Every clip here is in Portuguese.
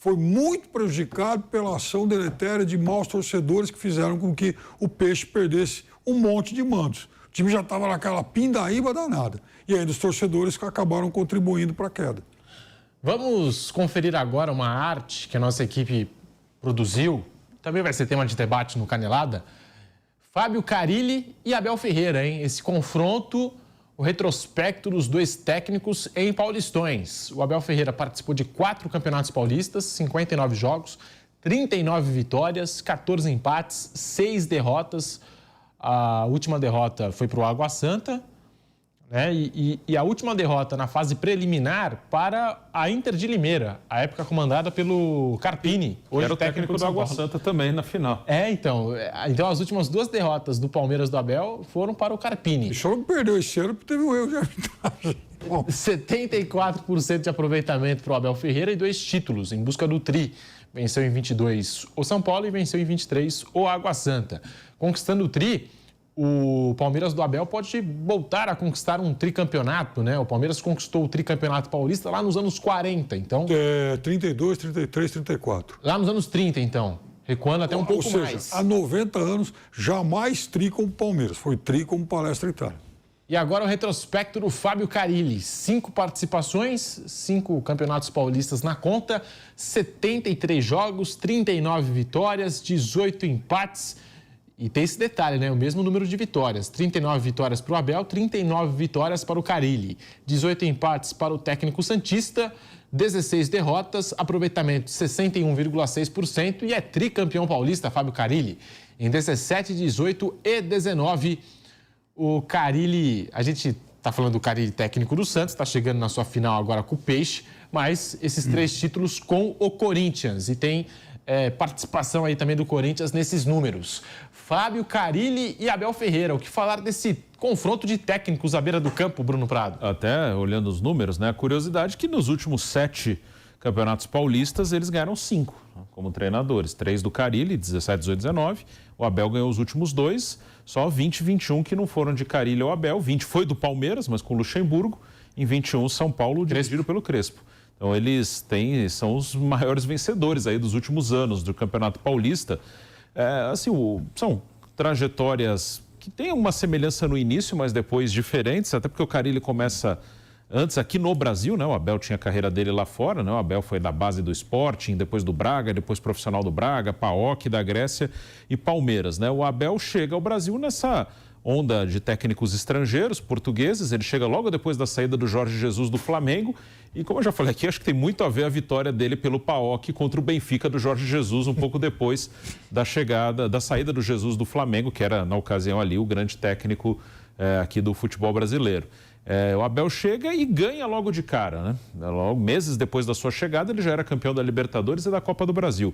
foi muito prejudicado pela ação deletéria de maus torcedores que fizeram com que o Peixe perdesse um monte de mandos. O time já estava naquela pindaíba danada. E ainda os torcedores que acabaram contribuindo para a queda. Vamos conferir agora uma arte que a nossa equipe produziu. Também vai ser tema de debate no Canelada. Fábio Carille e Abel Ferreira, hein? Esse confronto, o retrospecto dos dois técnicos em Paulistões. O Abel Ferreira participou de 4 campeonatos paulistas, 59 jogos, 39 vitórias, 14 empates, 6 derrotas. A última derrota foi para o Água Santa, né? E a última derrota na fase preliminar para a Inter de Limeira, a época comandada pelo Carpini, hoje era o técnico do Água Santa também na final. Então as últimas 2 derrotas do Palmeiras do Abel foram para o Carpini. E só não perdeu esse ano porque teve um erro de arbitragem. 74% de aproveitamento para o Abel Ferreira e 2 títulos em busca do tri. Venceu em 22 o São Paulo e venceu em 23 o Água Santa. Conquistando o tri, o Palmeiras do Abel pode voltar a conquistar um tricampeonato, né? O Palmeiras conquistou o tricampeonato paulista lá nos anos 40, então... 32, 33, 34. Lá nos anos 30, então. Recuando até um pouco mais. Ou seja, há 90 anos, jamais tri como Palmeiras. Foi tri como Palestra Itália. E agora o retrospecto do Fábio Carille. 5 participações, 5 campeonatos paulistas na conta, 73 jogos, 39 vitórias, 18 empates. E tem esse detalhe, né? O mesmo número de vitórias. 39 vitórias para o Abel, 39 vitórias para o Carille. 18 empates para o técnico santista, 16 derrotas, aproveitamento de 61,6% e é tricampeão paulista, Fábio Carille. Em 17, 18 e 19, o Carille... A gente está falando do Carille técnico do Santos, está chegando na sua final agora com o Peixe, mas esses 3 títulos com o Corinthians. E tem participação aí também do Corinthians nesses números. Fábio Carille e Abel Ferreira. O que falar desse confronto de técnicos à beira do campo, Bruno Prado? Até olhando os números, né? A curiosidade é que nos últimos 7 campeonatos paulistas eles ganharam 5 como treinadores. 3 do Carille, 17, 18, 19. O Abel ganhou os últimos 2, só 20 e 21 que não foram de Carille ou Abel. 20 foi do Palmeiras, mas com Luxemburgo. Em 21, São Paulo, dirigido pelo Crespo. Então eles são os maiores vencedores aí dos últimos anos do Campeonato Paulista. São trajetórias que têm uma semelhança no início, mas depois diferentes, até porque o Carille começa antes aqui no Brasil, né? O Abel tinha a carreira dele lá fora, né? O Abel foi da base do Sporting, depois do Braga, depois profissional do Braga, PAOK da Grécia e Palmeiras, né? O Abel chega ao Brasil nessa onda de técnicos estrangeiros, portugueses. Ele chega logo depois da saída do Jorge Jesus do Flamengo e, como eu já falei aqui, acho que tem muito a ver a vitória dele pelo PAOK contra o Benfica do Jorge Jesus, um pouco depois da saída do Jesus do Flamengo, que era na ocasião ali o grande técnico aqui do futebol brasileiro. O Abel chega e ganha logo de cara, né? Logo, meses depois da sua chegada, ele já era campeão da Libertadores e da Copa do Brasil.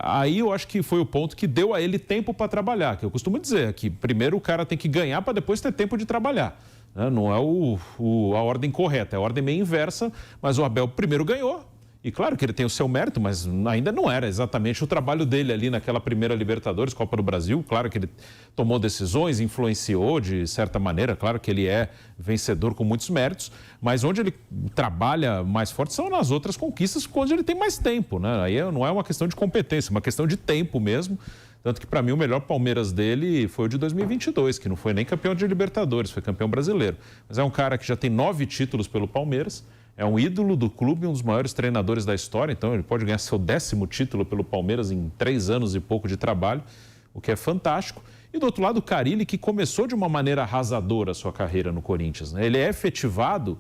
Aí eu acho que foi o ponto que deu a ele tempo para trabalhar, que eu costumo dizer que primeiro o cara tem que ganhar para depois ter tempo de trabalhar, né? Não é a ordem correta, é a ordem meio inversa, mas o Abel primeiro ganhou. E claro que ele tem o seu mérito, mas ainda não era exatamente o trabalho dele ali naquela primeira Libertadores, Copa do Brasil. Claro que ele tomou decisões, influenciou de certa maneira, claro que ele é vencedor com muitos méritos, mas onde ele trabalha mais forte são nas outras conquistas, onde ele tem mais tempo, né? Aí não é uma questão de competência, é uma questão de tempo mesmo. Tanto que, para mim, o melhor Palmeiras dele foi o de 2022, que não foi nem campeão de Libertadores, foi campeão brasileiro. Mas é um cara que já tem 9 títulos pelo Palmeiras, é um ídolo do clube, um dos maiores treinadores da história, então ele pode ganhar seu 10º título pelo Palmeiras em 3 anos e pouco de trabalho, o que é fantástico. E do outro lado, o Carille, que começou de uma maneira arrasadora a sua carreira no Corinthians, né? Ele é efetivado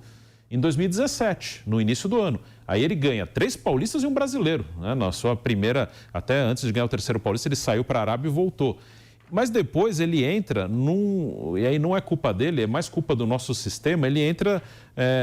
em 2017, no início do ano. Aí ele ganha 3 paulistas e um brasileiro, né? Na sua primeira, até antes de ganhar o 3º paulista, ele saiu para a Arábia e voltou. Mas depois ele entra e aí não é culpa dele, é mais culpa do nosso sistema, ele entra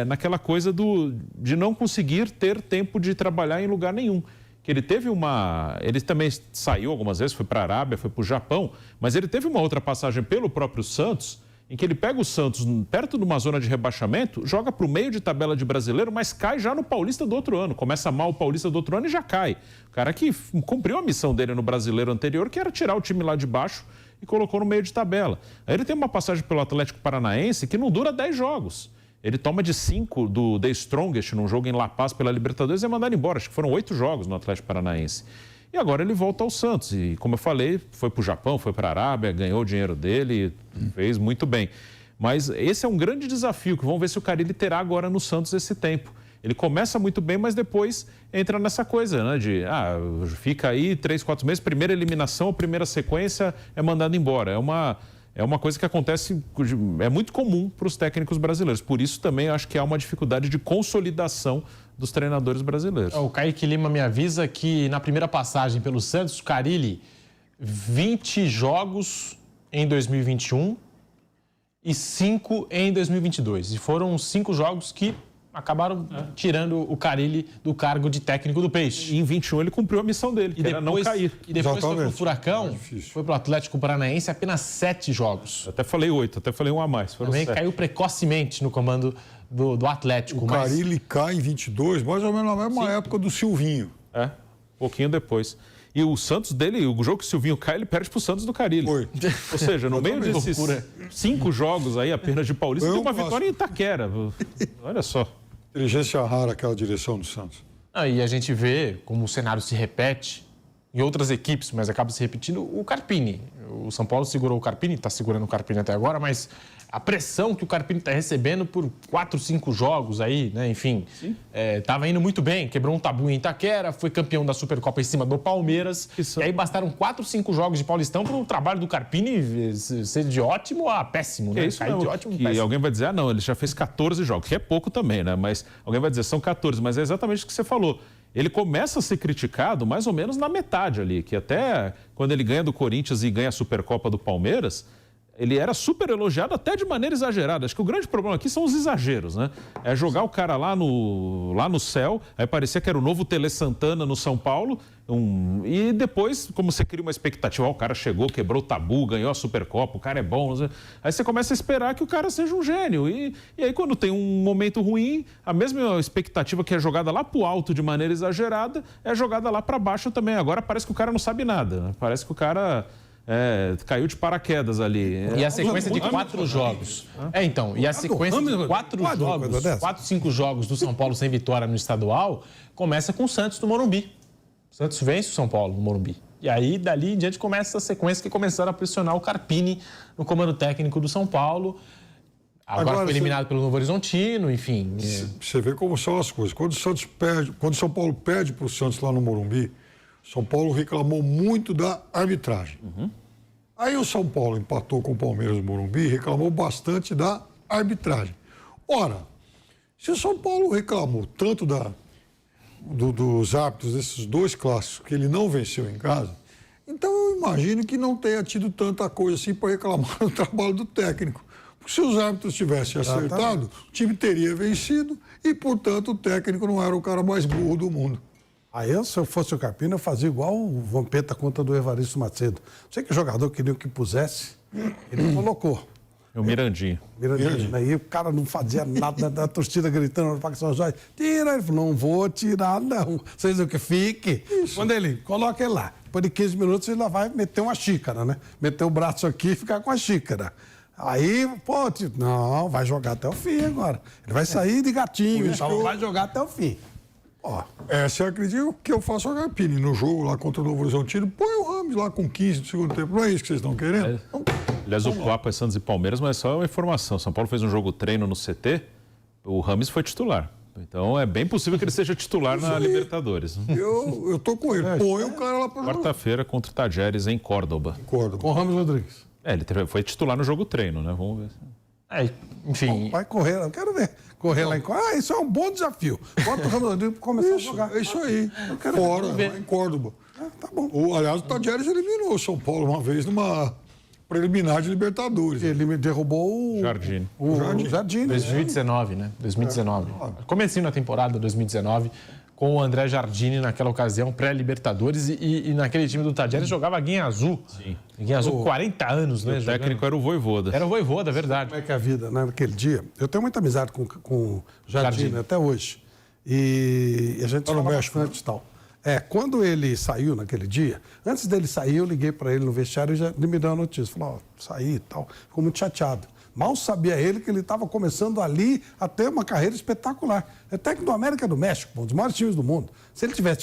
naquela coisa de não conseguir ter tempo de trabalhar em lugar nenhum. Que ele também saiu algumas vezes, foi para a Arábia, foi para o Japão, mas ele teve uma outra passagem pelo próprio Santos, em que ele pega o Santos perto de uma zona de rebaixamento, joga para o meio de tabela de brasileiro, mas cai já no Paulista do outro ano. Começa mal o Paulista do outro ano e já cai. O cara que cumpriu a missão dele no brasileiro anterior, que era tirar o time lá de baixo e colocou no meio de tabela. Aí ele tem uma passagem pelo Atlético Paranaense que não dura 10 jogos. Ele toma de 5 do The Strongest num jogo em La Paz pela Libertadores e é mandado embora. Acho que foram 8 jogos no Atlético Paranaense. E agora ele volta ao Santos. E, como eu falei, foi para o Japão, foi para a Arábia, ganhou o dinheiro dele, fez muito bem. Mas esse é um grande desafio, que vamos ver se o Carille terá agora no Santos esse tempo. Ele começa muito bem, mas depois entra nessa coisa, né? Fica aí 3, 4 meses, primeira eliminação, primeira sequência, é mandado embora. É uma coisa que acontece, é muito comum para os técnicos brasileiros. Por isso também acho que há uma dificuldade de consolidação dos treinadores brasileiros. O Kaique Lima me avisa que na primeira passagem pelo Santos, o Carille, 20 jogos em 2021 e 5 em 2022. E foram 5 jogos que acabaram tirando o Carille do cargo de técnico do Peixe. E em 21 ele cumpriu a missão dele, que era não cair. E depois foi pro Furacão, foi pro Atlético Paranaense, apenas 7 jogos. Até falei 8, até falei um a mais. Também 7. Caiu precocemente no comando do Atlético. O Carille cai em 22, mais ou menos na mesma época do Silvinho. Pouquinho depois. E o Santos dele, o jogo que o Silvinho cai, ele perde pro Santos do Carille. Foi. Ou seja, no meio desses 5 jogos aí apenas de Paulista, tem uma vitória em Itaquera. Olha só. Inteligência rara aquela direção do Santos. E a gente vê como o cenário se repete em outras equipes, mas acaba se repetindo o Carpini. O São Paulo segurou o Carpini, está segurando o Carpini até agora, mas a pressão que o Carpini está recebendo por 4, 5 jogos aí, né? Enfim, estava indo muito bem, quebrou um tabu em Itaquera, foi campeão da Supercopa em cima do Palmeiras. E aí bastaram 4, 5 jogos de Paulistão para o trabalho do Carpini ser de ótimo a péssimo, né? É isso mesmo, de ótimo que péssimo. Alguém vai dizer, não, ele já fez 14 jogos, que é pouco também, né? Mas alguém vai dizer, são 14, mas é exatamente o que você falou. Ele começa a ser criticado mais ou menos na metade ali, que até quando ele ganha do Corinthians e ganha a Supercopa do Palmeiras, ele era super elogiado até de maneira exagerada. Acho que o grande problema aqui são os exageros, né? É jogar o cara lá no céu, aí parecia que era o novo Tele Santana no São Paulo, e depois, como você cria uma expectativa, o cara chegou, quebrou o tabu, ganhou a Supercopa, o cara é bom, aí você começa a esperar que o cara seja um gênio. E aí quando tem um momento ruim, a mesma expectativa que é jogada lá pro alto de maneira exagerada, é jogada lá para baixo também. Agora parece que o cara não sabe nada, né? Parece que o cara... caiu de paraquedas ali. E a sequência de 4 jogos. E a sequência de 4, 5 jogos do São Paulo sem vitória no estadual começa com o Santos no Morumbi. O Santos vence o São Paulo no Morumbi. E aí, dali em diante, começa a sequência que começaram a pressionar o Carpini no comando técnico do São Paulo. Agora foi eliminado pelo Novo Horizontino, enfim. Você vê como são as coisas. Quando o São Paulo perde para o Santos lá no Morumbi, São Paulo reclamou muito da arbitragem. Aí o São Paulo empatou com o Palmeiras no Morumbi e reclamou bastante da arbitragem. Ora, se o São Paulo reclamou tanto dos árbitros desses 2 clássicos que ele não venceu em casa, então eu imagino que não tenha tido tanta coisa assim para reclamar do trabalho do técnico. Porque se os árbitros tivessem acertado, o time teria vencido e, portanto, o técnico não era o cara mais burro do mundo. Aí, se eu fosse o Carpini, eu fazia igual o Vampeta contra do Evaristo Macedo. Não sei que o jogador queria que pusesse, ele colocou. É o Mirandinho. Mirandinho. Aí o cara não fazia nada, da torcida gritando no Parque São Jorge. Tira! Ele falou, não vou tirar, não. Vocês o que fique. Isso. Quando ele coloca ele lá, depois de 15 minutos, ele lá vai meter uma xícara, né? Meter o braço aqui e ficar com a xícara. Aí, não, vai jogar até o fim agora. Ele vai sair de gatinho, vai jogar até o fim. Você acredita que eu faço a Carpini no jogo lá contra o Novo Horizontino? Põe o Rames lá com 15 do segundo tempo. Não é isso que vocês estão querendo? Aliás, o papo é Santos e Palmeiras, mas só uma informação. São Paulo fez um jogo treino no CT, o Rames foi titular. Então é bem possível que ele seja titular na Libertadores. Eu tô com ele. Põe o cara lá para jogar. Quarta-feira contra o Tajeres em Córdoba. Com o Rames Rodrigues. Ele foi titular no jogo treino, né? Vamos ver. Enfim. Vai correr, eu quero ver. Correr lá em Córdoba. Isso é um bom desafio. Bota o Rames Rodrigues para começar a jogar. É isso aí. Fora, lá em Córdoba. Tá bom. Aliás, o Tajeres eliminou o São Paulo uma vez numa preliminar de Libertadores. Ele derrubou o Jardine. O Jardine. 2019, né? 2019. Comecinho na temporada 2019, com o André Jardine naquela ocasião, pré-Libertadores, e naquele time do Tajeres jogava Guinha Azul. Sim. Guinha Azul, 40 anos, né? O técnico era o Vojvoda. Era o Vojvoda, verdade. Como é que é a vida, né? Naquele dia. Eu tenho muita amizade com o Jardine até hoje. E a gente fala bastante e tal. Quando ele saiu naquele dia, antes dele sair, eu liguei para ele no vestiário e já me deu a notícia. Falou, saí e tal. Ficou muito chateado. Mal sabia ele que ele estava começando ali a ter uma carreira espetacular. É técnico do América do México, um dos maiores times do mundo. Se ele tivesse